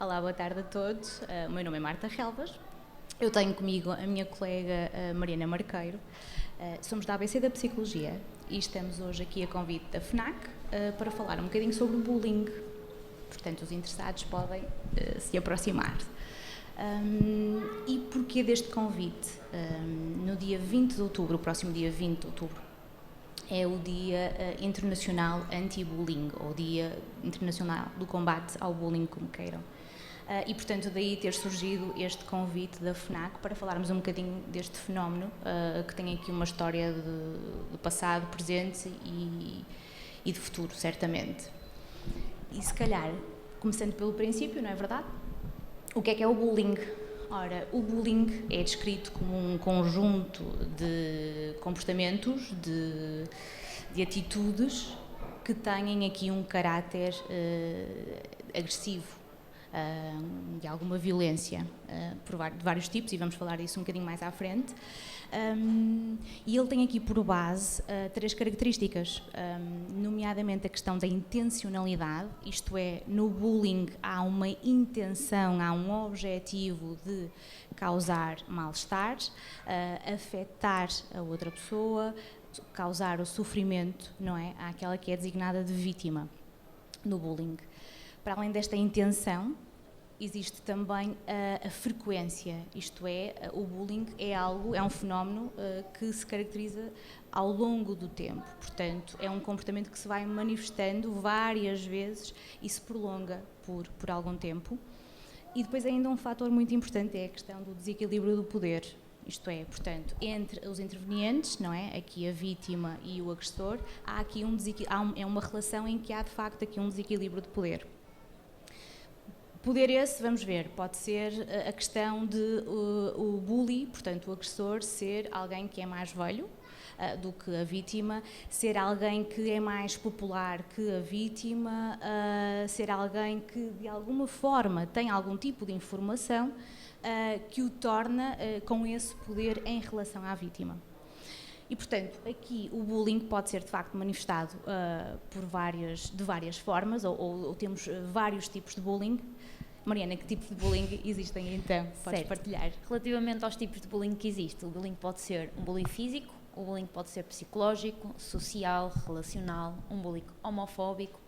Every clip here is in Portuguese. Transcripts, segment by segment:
Olá, boa tarde a todos. O meu nome é Marta Relvas. Eu tenho comigo a minha colega Mariana Marqueiro. Somos da ABC da Psicologia e estamos hoje aqui a convite da FNAC para falar um bocadinho sobre o bullying. Portanto, os interessados podem se aproximar. E porquê deste convite? No dia 20 de outubro, o próximo dia 20 de outubro, é o Dia Internacional Anti-Bullying, ou Dia Internacional do Combate ao Bullying, como queiram. E, portanto, daí ter surgido este convite da FNAC para falarmos um bocadinho deste fenómeno, que tem aqui uma história de passado, presente e de futuro, certamente. E, se calhar, começando pelo princípio, não é verdade? O que é o bullying? Ora, o bullying é descrito como um conjunto de comportamentos, de atitudes que têm aqui um caráter agressivo, de alguma violência, de vários tipos, e vamos falar disso um bocadinho mais à frente. E ele tem aqui por base 3 características, nomeadamente a questão da intencionalidade, isto é, no bullying há uma intenção, há um objetivo de causar mal-estar, afetar a outra pessoa, causar o sofrimento, não é? Àquela que é designada de vítima no bullying. Para além desta intenção, existe também a frequência, isto é, o bullying é um fenómeno que se caracteriza ao longo do tempo, portanto, é um comportamento que se vai manifestando várias vezes e se prolonga por algum tempo. E depois ainda um fator muito importante é a questão do desequilíbrio do poder, isto é, portanto, entre os intervenientes, não é, aqui a vítima e o agressor, há aqui é uma relação em que há de facto aqui um desequilíbrio de poder. Poder esse, vamos ver, pode ser a questão de o bully, portanto o agressor, ser alguém que é mais velho do que a vítima, ser alguém que é mais popular que a vítima, ser alguém que de alguma forma tem algum tipo de informação que o torna com esse poder em relação à vítima. E, portanto, aqui o bullying pode ser, de facto, manifestado de várias formas, ou temos vários tipos de bullying. Mariana, que tipos de bullying existem, então? Podes partilhar. Relativamente aos tipos de bullying que existe, o bullying pode ser um bullying físico, o bullying pode ser psicológico, social, relacional, um bullying homofóbico,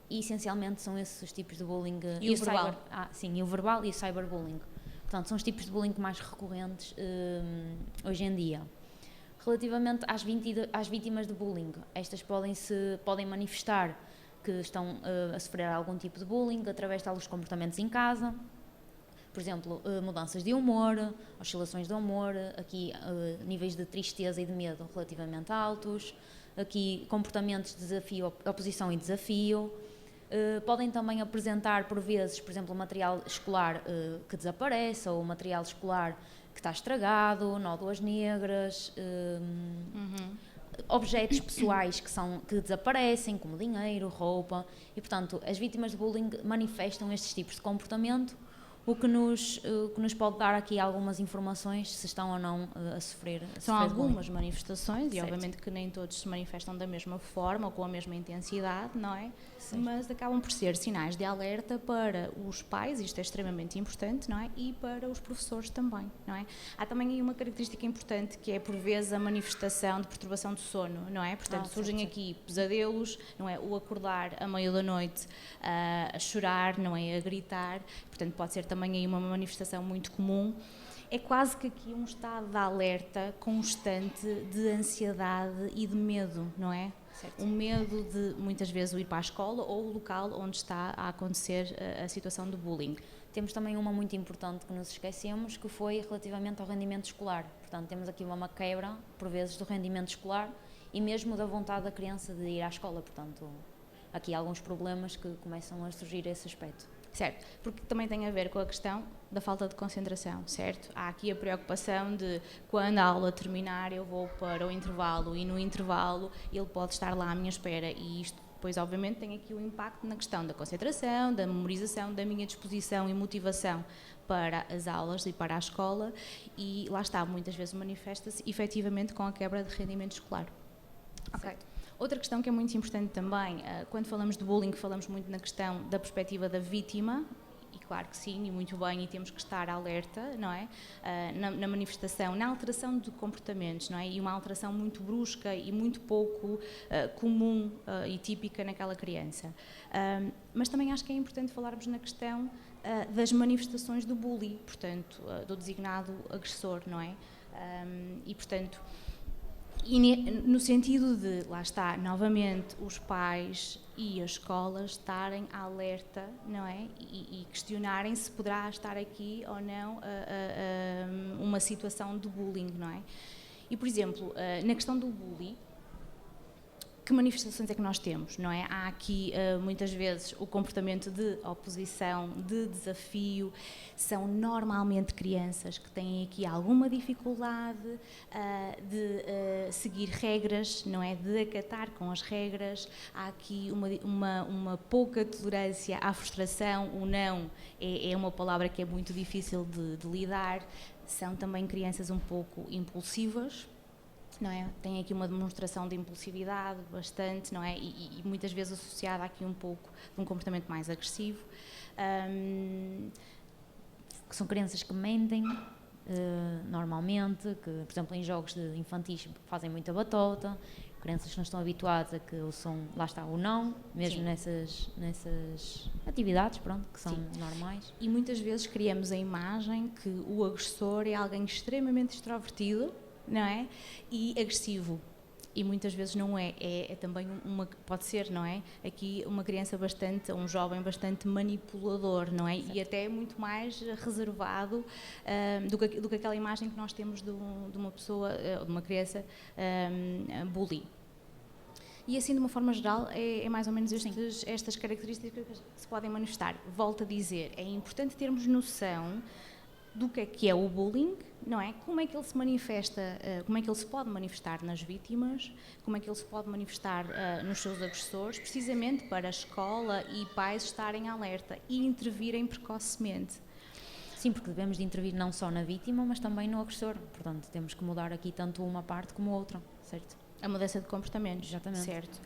e, essencialmente, são esses os tipos de bullying. E o verbal? Sim, e o verbal e o cyberbullying. Portanto, são os tipos de bullying mais recorrentes hoje em dia. Relativamente às vítimas de bullying, estas podem manifestar que estão a sofrer algum tipo de bullying através de alguns comportamentos em casa, por exemplo, mudanças de humor, oscilações de humor, aqui níveis de tristeza e de medo relativamente altos, aqui comportamentos de desafio, oposição e desafio. Podem também apresentar, por vezes, por exemplo, material escolar que desaparece, ou material escolar que está estragado, nódoas negras, objetos pessoais que desaparecem, como dinheiro, roupa, e, portanto, as vítimas de bullying manifestam estes tipos de comportamento, o que nos pode dar aqui algumas informações se estão ou não a sofrer. São algumas manifestações, certo. E obviamente que nem todos se manifestam da mesma forma ou com a mesma intensidade, não é? Certo. Mas acabam por ser sinais de alerta para os pais, isto é extremamente importante, não é? E para os professores também, não é? Há também aí uma característica importante que é, por vezes, a manifestação de perturbação do sono, não é? Portanto, surgem aqui pesadelos, não é? O acordar à meia da noite a chorar, não é? A gritar, portanto, pode ser também aí uma manifestação muito comum. É quase que aqui um estado de alerta constante de ansiedade e de medo, não é? Certo. Um medo de, muitas vezes, ir para a escola ou o local onde está a acontecer a situação de bullying. Temos também uma muito importante que nos esquecemos, que foi relativamente ao rendimento escolar. Portanto, temos aqui uma quebra, por vezes, do rendimento escolar e mesmo da vontade da criança de ir à escola. Portanto, aqui há alguns problemas que começam a surgir a esse aspecto. Certo, porque também tem a ver com a questão da falta de concentração, certo? Há aqui a preocupação de quando a aula terminar eu vou para o intervalo e no intervalo ele pode estar lá à minha espera e isto depois obviamente tem aqui o impacto na questão da concentração, da memorização, da minha disposição e motivação para as aulas e para a escola e lá está, muitas vezes manifesta-se efetivamente com a quebra de rendimento escolar. Ok. Outra questão que é muito importante também, quando falamos de bullying, falamos muito na questão da perspectiva da vítima, e claro que sim, e muito bem, e temos que estar alerta, não é? Na manifestação, na alteração de comportamentos, não é? E uma alteração muito brusca e muito pouco comum e típica naquela criança. Mas também acho que é importante falarmos na questão das manifestações do bullying, portanto, do designado agressor, não é? E, portanto, no sentido de, lá está, novamente, os pais e as escolas estarem alerta, não é? E questionarem se poderá estar aqui ou não uma situação de bullying, não é? E, por exemplo, na questão do bullying, que manifestações é que nós temos, não é? Há aqui, muitas vezes, o comportamento de oposição, de desafio, são normalmente crianças que têm aqui alguma dificuldade de seguir regras, não é? De acatar com as regras, há aqui uma pouca tolerância à frustração, o não é uma palavra que é muito difícil de lidar, são também crianças um pouco impulsivas, não é? Tem aqui uma demonstração de impulsividade bastante, não é? E muitas vezes associada aqui um pouco de um comportamento mais agressivo. Que são crianças que mentem normalmente, que, por exemplo, em jogos de infantis fazem muita batota, crianças que não estão habituadas a que lá está o não, mesmo nessas atividades, pronto, que são normais. E muitas vezes criamos a imagem que o agressor é alguém extremamente extrovertido, não é? E agressivo. E muitas vezes não é. É também pode ser, não é? Aqui uma criança um jovem bastante manipulador, não é? Certo. E até muito mais reservado do que aquela imagem que nós temos de uma pessoa, de uma criança bully. E assim, de uma forma geral, é mais ou menos estas características que se podem manifestar. Volto a dizer, é importante termos noção do que é o bullying, não é? Como é que ele se manifesta, como é que ele se pode manifestar nas vítimas, como é que ele se pode manifestar nos seus agressores, precisamente para a escola e pais estarem alerta e intervirem precocemente. Sim, porque devemos de intervir não só na vítima, mas também no agressor. Portanto, temos que mudar aqui tanto uma parte como a outra, certo? A mudança de comportamentos. Exatamente. Certo.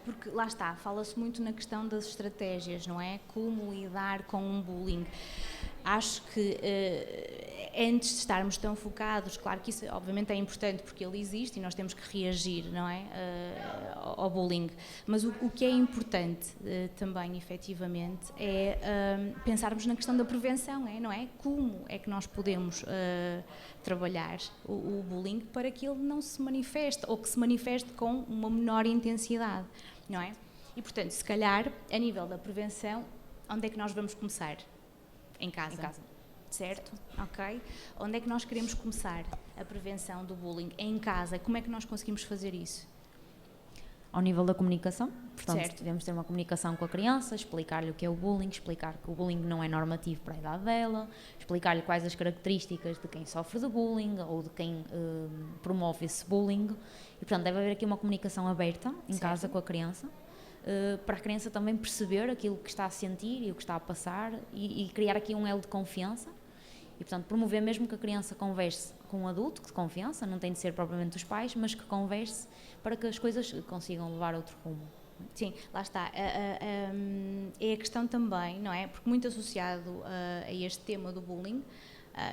Porque lá está, fala-se muito na questão das estratégias, não é? Como lidar com um bullying. Acho que antes de estarmos tão focados, claro que isso obviamente é importante porque ele existe e nós temos que reagir, não é? Ao bullying. Mas o que é importante também, efetivamente, é pensarmos na questão da prevenção, não é? Como é que nós podemos trabalhar o bullying para que ele não se manifeste ou que se manifeste com uma menor intensidade, não é? E, portanto, se calhar, a nível da prevenção, onde é que nós vamos começar? Em casa. Certo? Ok? Onde é que nós queremos começar a prevenção do bullying? Em casa. Como é que nós conseguimos fazer isso? Ao nível da comunicação. Portanto, certo. Devemos ter uma comunicação com a criança, explicar-lhe o que é o bullying, explicar que o bullying não é normativo para a idade dela, explicar-lhe quais as características de quem sofre de bullying ou de quem promove esse bullying. E, portanto, deve haver aqui uma comunicação aberta em casa com a criança. Para a criança também perceber aquilo que está a sentir e o que está a passar e criar aqui um elo de confiança e, portanto, promover mesmo que a criança converse com um adulto de confiança, não tem de ser propriamente os pais, mas que converse para que as coisas consigam levar a outro rumo. Sim, lá está. É a questão também, não é? Porque muito associado a este tema do bullying,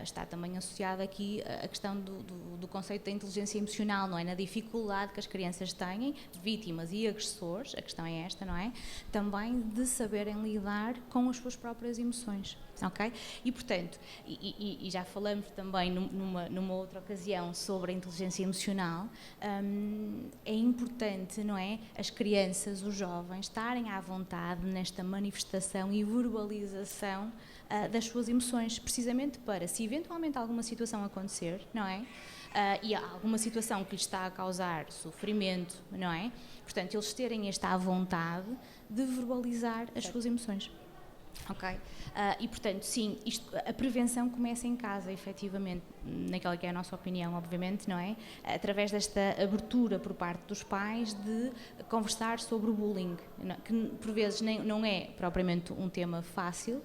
está também associada aqui a questão do conceito da inteligência emocional, não é? Na dificuldade que as crianças têm, vítimas e agressores, a questão é esta, não é? Também de saberem lidar com as suas próprias emoções, ok? E, portanto, e já falamos também numa outra ocasião sobre a inteligência emocional, é importante, não é? As crianças, os jovens, estarem à vontade nesta manifestação e verbalização das suas emoções, precisamente para, se eventualmente alguma situação acontecer, não é? E há alguma situação que lhes está a causar sofrimento, não é? Portanto, eles terem esta vontade de verbalizar as suas emoções. Ok? E, portanto, sim, a prevenção começa em casa, efetivamente, naquela que é a nossa opinião, obviamente, não é? Através desta abertura por parte dos pais de conversar sobre o bullying, que por vezes não é propriamente um tema fácil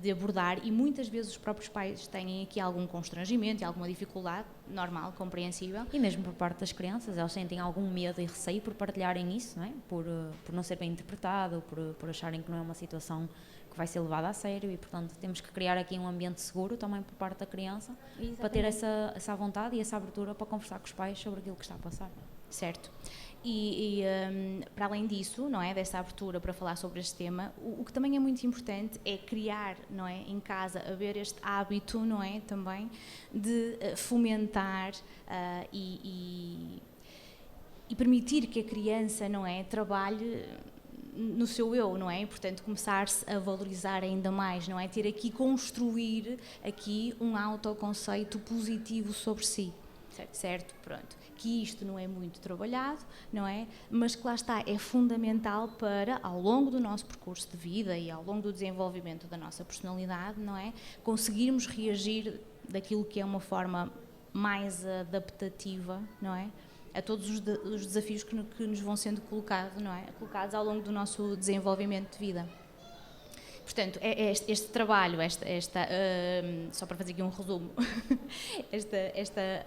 de abordar e muitas vezes os próprios pais têm aqui algum constrangimento e alguma dificuldade, normal, compreensível. E mesmo por parte das crianças, elas sentem algum medo e receio por partilharem isso, não é? Por não ser bem interpretado, por acharem que não é uma situação que vai ser levada a sério e, portanto, temos que criar aqui um ambiente seguro também por parte da criança. Exatamente. Para ter essa vontade e essa abertura para conversar com os pais sobre aquilo que está a passar. Certo. Para além disso, não é, dessa abertura para falar sobre este tema, o que também é muito importante é criar, não é, em casa, haver este hábito, não é, também, de fomentar e permitir que a criança, não é, trabalhe no seu eu, não é? E, portanto, começar-se a valorizar ainda mais, não é? Construir aqui um autoconceito positivo sobre si. Certo? Pronto. Que isto não é muito trabalhado, não é? Mas que lá está, é fundamental para, ao longo do nosso percurso de vida e ao longo do desenvolvimento da nossa personalidade, não é? Conseguirmos reagir daquilo que é uma forma mais adaptativa, não é? A todos os desafios que nos vão sendo colocados, não é? Colocados ao longo do nosso desenvolvimento de vida. Portanto, este trabalho, só para fazer aqui um resumo, esta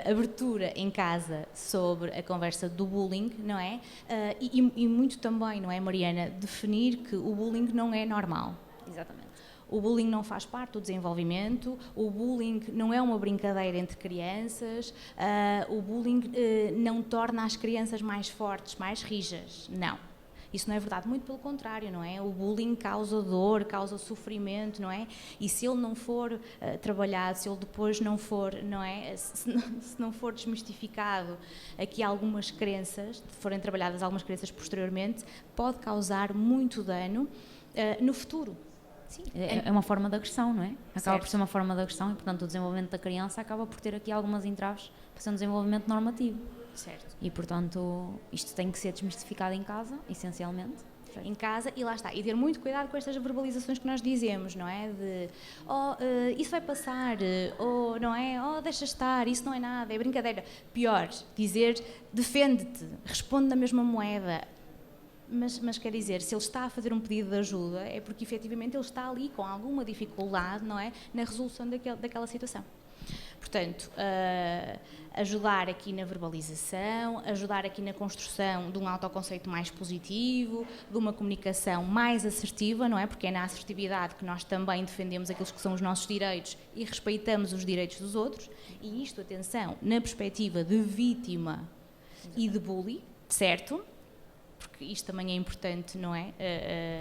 abertura em casa sobre a conversa do bullying, não é? E muito também, não é, Mariana, definir que o bullying não é normal. Exatamente. O bullying não faz parte do desenvolvimento, o bullying não é uma brincadeira entre crianças, o bullying não torna as crianças mais fortes, mais rijas, não. Isso não é verdade, muito pelo contrário, não é? O bullying causa dor, causa sofrimento, não é? E se ele não for trabalhado, se ele depois não for, não é? Se não for desmistificado aqui algumas crenças, se forem trabalhadas algumas crenças posteriormente, pode causar muito dano no futuro. Sim, é uma forma de agressão, não é? Acaba por ser uma forma de agressão e, portanto, o desenvolvimento da criança acaba por ter aqui algumas entraves para ser um desenvolvimento normativo. Certo. E, portanto, isto tem que ser desmistificado em casa, essencialmente. Certo. Em casa, e lá está, e ter muito cuidado com estas verbalizações que nós dizemos, não é? De, isso vai passar, ou não é? Deixa estar, isso não é nada, é brincadeira. Pior, dizer, defende-te, responde na mesma moeda. Mas quer dizer, se ele está a fazer um pedido de ajuda, é porque efetivamente ele está ali com alguma dificuldade, não é? Na resolução daquela situação. Portanto, ajudar aqui na verbalização, ajudar aqui na construção de um autoconceito mais positivo, de uma comunicação mais assertiva, não é? Porque é na assertividade que nós também defendemos aqueles que são os nossos direitos e respeitamos os direitos dos outros. E isto, atenção, na perspectiva de vítima e de bully, certo? Porque isto também é importante, não é?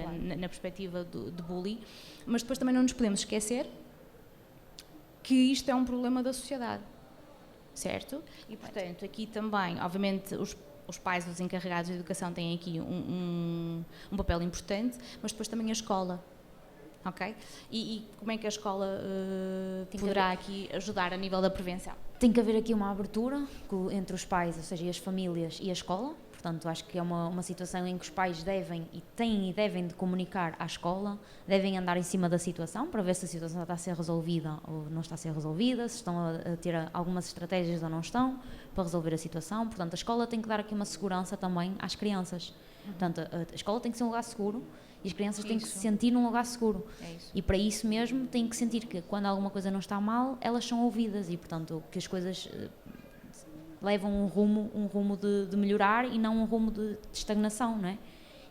Claro. Na perspectiva de bully. Mas depois também não nos podemos esquecer que isto é um problema da sociedade, certo? E, portanto, aqui também, obviamente, os pais, os encarregados de educação têm aqui um papel importante, mas depois também a escola, ok? E como é que a escola poderá aqui ajudar a nível da prevenção? Tem que haver aqui uma abertura entre os pais, ou seja, as famílias e a escola. Portanto, acho que é uma situação em que os pais devem de comunicar à escola, devem andar em cima da situação para ver se a situação está a ser resolvida ou não está a ser resolvida, se estão a ter algumas estratégias ou não estão para resolver a situação. Portanto, a escola tem que dar aqui uma segurança também às crianças. Portanto, a escola tem que ser um lugar seguro e as crianças têm que se sentir num lugar seguro. E para isso mesmo têm que sentir que quando alguma coisa não está mal, elas são ouvidas e, portanto, que as coisas levam um rumo de melhorar e não um rumo de estagnação, não é?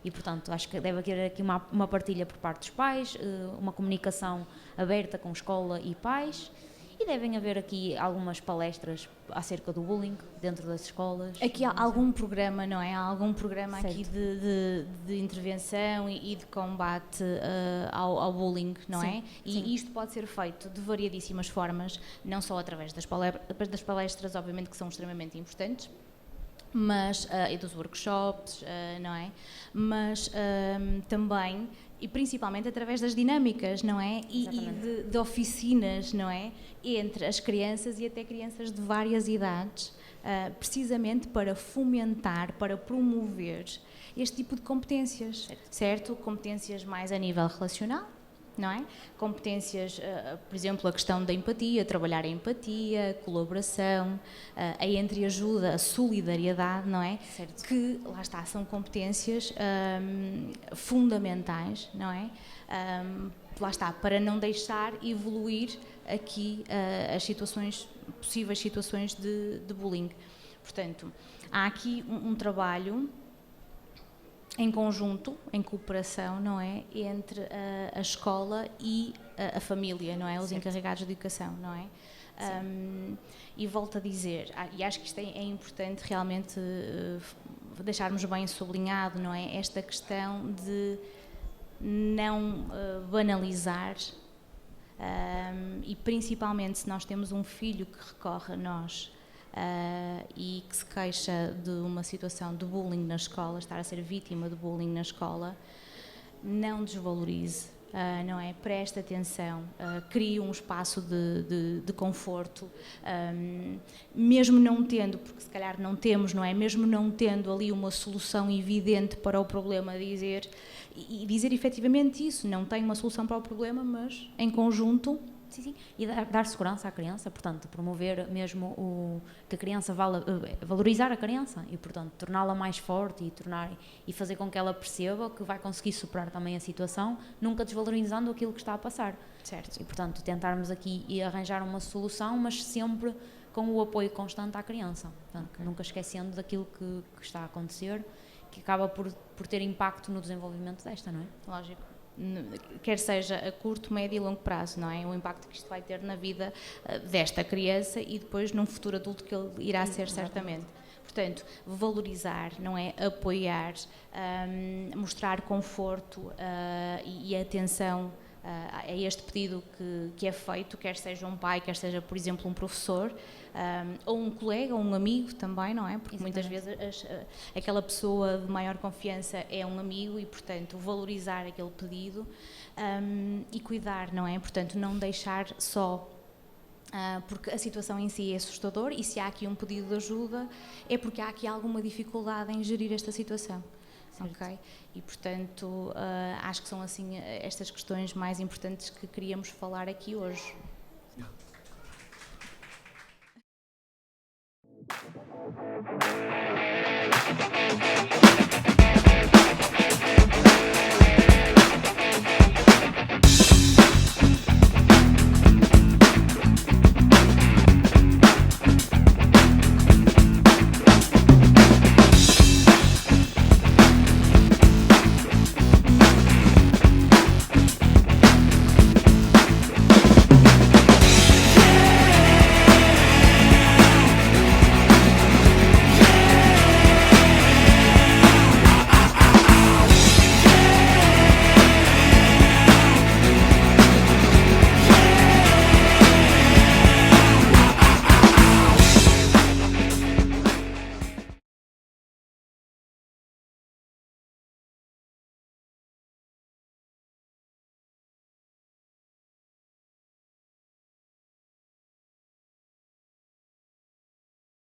E, portanto, acho que deve haver aqui uma partilha por parte dos pais, uma comunicação aberta com escola e pais, e devem haver aqui algumas palestras acerca do bullying dentro das escolas. Aqui há algum programa, não é? Há algum programa certo. Aqui de intervenção e de combate ao bullying, não sim, é? E sim. Isto pode ser feito de variadíssimas formas, não só através das palestras, obviamente que são extremamente importantes, mas, e dos workshops, não é? Mas também, e principalmente através das dinâmicas, não é? E de oficinas, não é? Entre as crianças e até crianças de várias idades, precisamente para fomentar, para promover este tipo de competências, certo? Competências mais a nível relacional, não é? Competências, por exemplo, a questão da empatia, trabalhar a empatia, colaboração, a entreajuda, a solidariedade, não é? Certo. Que, lá está, são competências fundamentais, não é? lá está, para não deixar evoluir aqui as situações, possíveis situações de bullying. Portanto, há aqui um trabalho em conjunto, em cooperação, não é, entre a escola e a família, não é, os encarregados de educação, não é? E volto a dizer, e acho que isto é importante realmente deixarmos bem sublinhado, não é, esta questão de não banalizar, e principalmente se nós temos um filho que recorre a nós e que se queixa de uma situação de bullying na escola, estar a ser vítima de bullying na escola, não desvalorize, não é? Preste atenção, crie um espaço de conforto, mesmo não tendo, porque se calhar não temos, não é? Mesmo não tendo ali uma solução evidente para o problema, dizer efetivamente isso, não tem uma solução para o problema, mas em conjunto. Sim. E dar segurança à criança, portanto, promover mesmo que a criança valorizar a criança e, portanto, torná-la mais forte e fazer com que ela perceba que vai conseguir superar também a situação, nunca desvalorizando aquilo que está a passar. Certo. E, portanto, tentarmos aqui e arranjar uma solução, mas sempre com o apoio constante à criança. Portanto, nunca esquecendo daquilo que está a acontecer, que acaba por ter impacto no desenvolvimento desta, não é? Lógico. Quer seja a curto, médio e longo prazo, não é? O impacto que isto vai ter na vida desta criança e depois num futuro adulto que ele irá ser certamente. Portanto, valorizar, não é? Apoiar, mostrar conforto e atenção a este pedido que é feito, quer seja um pai, quer seja, por exemplo, um professor, ou um colega, ou um amigo também, não é? Porque muitas vezes aquela pessoa de maior confiança é um amigo e, portanto, valorizar aquele pedido e cuidar, não é? Portanto, não deixar só, porque a situação em si é assustadora e se há aqui um pedido de ajuda é porque há aqui alguma dificuldade em gerir esta situação. Ok? E, portanto, acho que são assim estas questões mais importantes que queríamos falar aqui hoje.